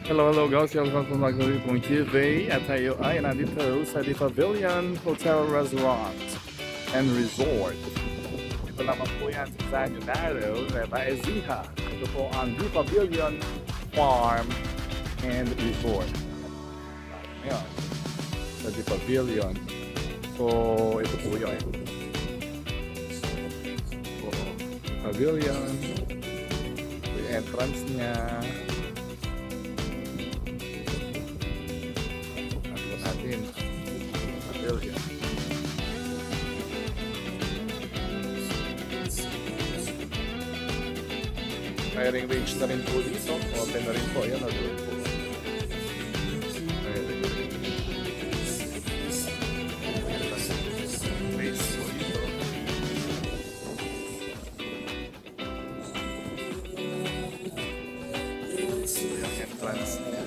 Hello guys, welcome to Magnolia TV at tayo ay nandito sa The Pavilion Hotel Restaurant and Resort. Ito naman po yan sa San Leonardo, Nueva Ecija. Ito po ang The Pavilion Farm and Resort. Ngayon, sa The Pavilion. So, ito po yun. So, Pavilion. Ito yung entrance niya. Natin pavilion. Firing range na rin po dito. Open na rin po. Ayan, nag-doon po. Firing range. Place po dito. Ayan, entrance niya.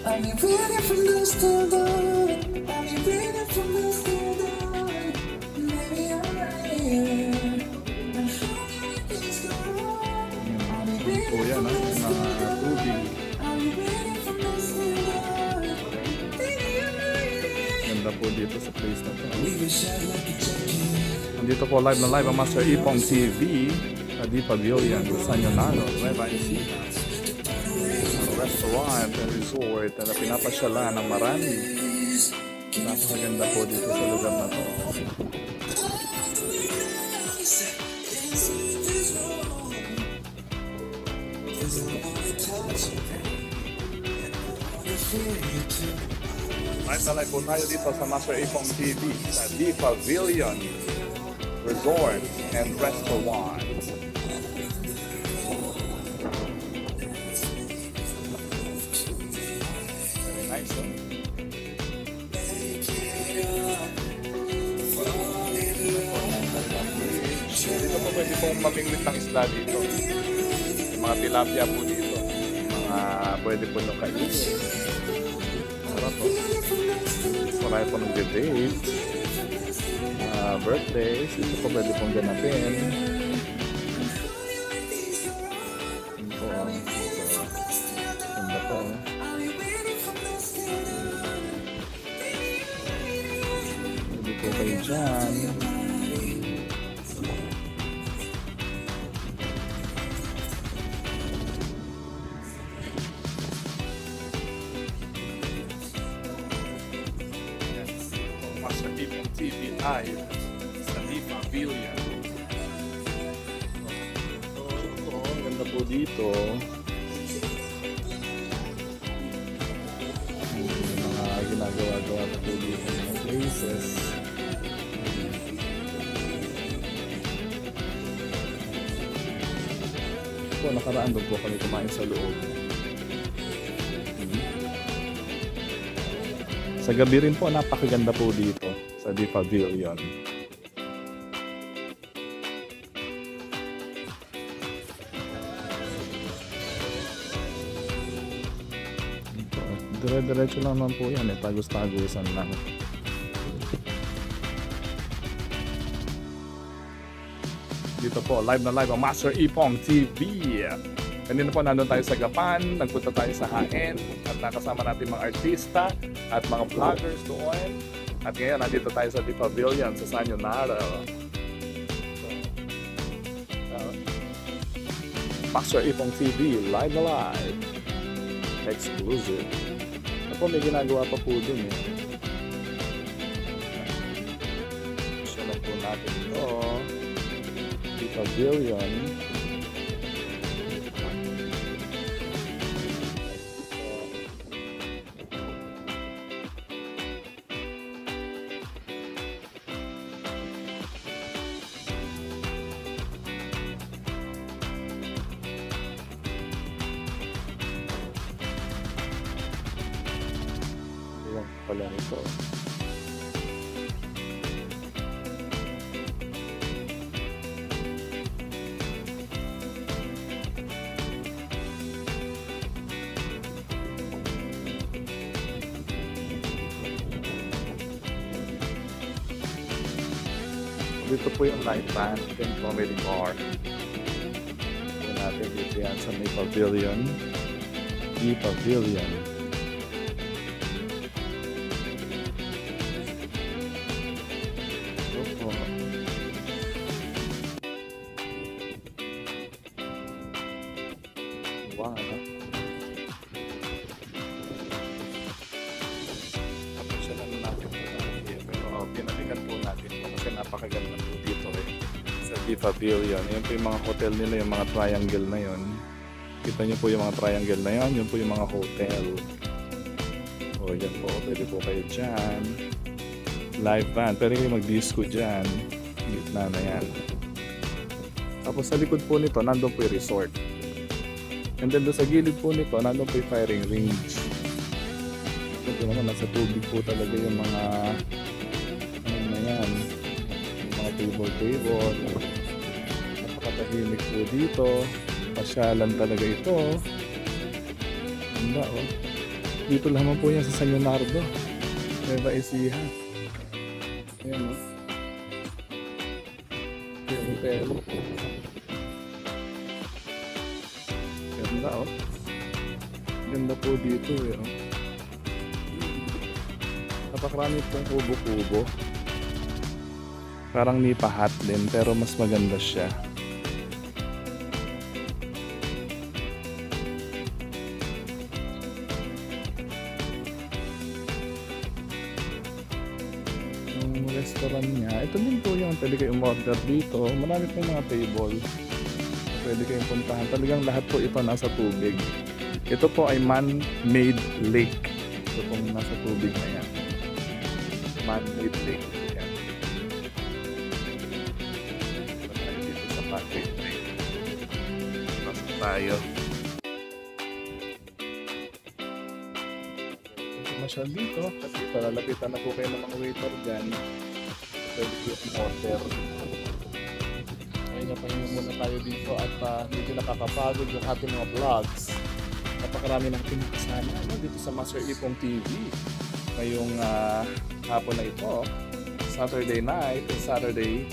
I'll be ready from dusk till dawn. I'll be ready from dusk till dawn. Maybe I'm right here. And show me where things go wrong. I'll be ready Po yan, from dusk till mga tubig. dawn. I'll be ready from dusk till dawn. Baby, I'm ready. Ganda po dito sa place na to. We can shine like a jacket. Nandito po live na live ang Master Ipong TV sa The Pavilion sa San Leonardo, Nueva Ecija. Restaurant and resort na pinapasyalan ng marami. Napakaganda po dito sa lugar na to. Live na live po tayo dito sa Master Ipong TV sa The Pavilion Resort and Restaurant. Nice, huh? Dito po pwede pong mamingwit ng isla dito. Yung mga tilapia po dito. Mga pwede po nung kainin. Sarap po. Marami po nag-date. Birthdays. Dito po pwede pong ganapin. Ito po. Ganda po. Dito kayo dyan. Master Ipong TV live sa The Pavilion. Ito, ganda po dito. Mga ginagawa-gawa na po dito ng places. Po, nakaraan doon po kami kumain sa loob. Sa gabi rin po, napakaganda po dito sa The Pavilion. Dire-diretso lang naman po yan, tagos-tagusan lang. Dito po, live na live ang Master Ipong TV. Kanina po nandun tayo sa Gapan, nagpunta tayo sa HN at nakasama natin mga artista at mga vloggers doon. At ngayon, nandito tayo sa The Pavilion sa San Leonardo. Master Ipong TV, live na live. Exclusive. Ano po, may ginagawa pa po dun eh. So na po natin ito. The Pavilion. Ayan pala nito. dito po yung live band and comedy bar. Po natin dito yan sa may pavilion. The pavilion. Ito po. Wow. Tapos siya lang natin po natin. Pero pinalikan po natin po kasi napakaganda po dito sa The Pavilion. Yan po yung mga hotel nila, yung mga triangle na yon. Kita niyo po yung mga triangle na yan. Yun po yung mga hotel. O yan po, pwede po kayo dyan. Live band, pwede kayo mag-disco dyan. Gitna na yan. Tapos sa likod po nito, nandun po yung resort. And then doon sa gilid po nito, nandun po yung firing range. Ito naman, nasa tubig po talaga yung mga ano na yan, yung mga table. Napakatahimik po dito. Pasyalan talaga ito. Ganda oh. Dito lamang po yan sa San Leonardo, Nueva Ecija. Ayan oh. Yung hotel. Ganda oh. Ganda po dito eh oh. Napakarami pong kubo-kubo. Parang nipahat din pero mas maganda siya. Yung restaurant niya, ito din po yung pwede kayong order dito. Marami pong mga table. Pwede kayong puntahan. Talagang lahat po ito nasa tubig. Ito po ay man-made lake. Ito pong nasa tubig na yan. Man-made lake. Yan. Ito tayo dito sa man-made lake. Pasok tayo. Masyal dito kasi palalapitan na po kayo ng mga waiter dyan. Pwede po yung order. Ngayon napahinga muna tayo dito at medyo nakakapagod yung ating mga vlogs. Napakarami ng pinakasama dito sa Master Ipong TV ngayong hapon na ito, Saturday night and Saturday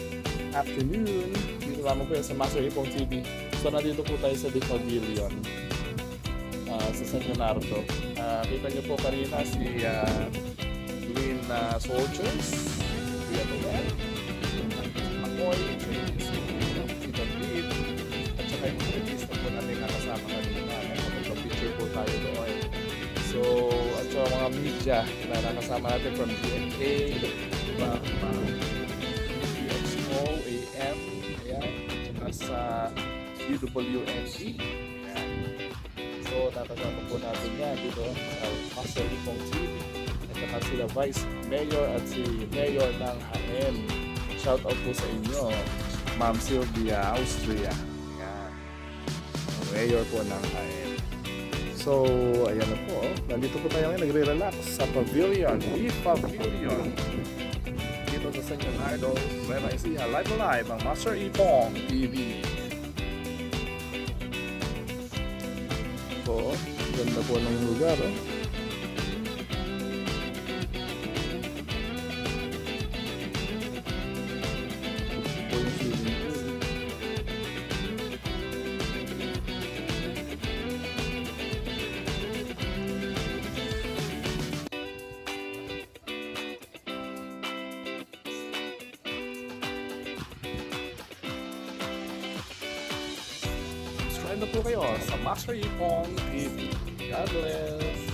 afternoon. Dito lamang po sa Master Ipong TV. So nandito po tayo sa The Pavilion sa San Leonardo. Kita nyo po kanina si Green Soldiers, Kuya Noel, Makoy, si David, at saka yung artista po natin nakasama kanina. Nagpapicture po tayo doon. So, at saka mga media na nakasama natin from GMA, from PXO, AM, ayan, at saka sa UWNC. So, nakasama po natin yan dito sa Master Ipong TV at saka sila Vice Mayor at si Mayor ng HM. Shout out po sa inyo, Ma'am Sylvia Austria. Yan. Mayor po ng HM. So, ayan na po. Nandito po tayo ngayon, nagre-relax sa Pavilion. The Pavilion. Dito sa San Leonardo, Nueva Ecija. Live ang Master Ipong TV. Po, ganda po ng lugar oh. Ito po yung swimming pool. Subscribe na po kayo sa Master Ipong TV. God bless!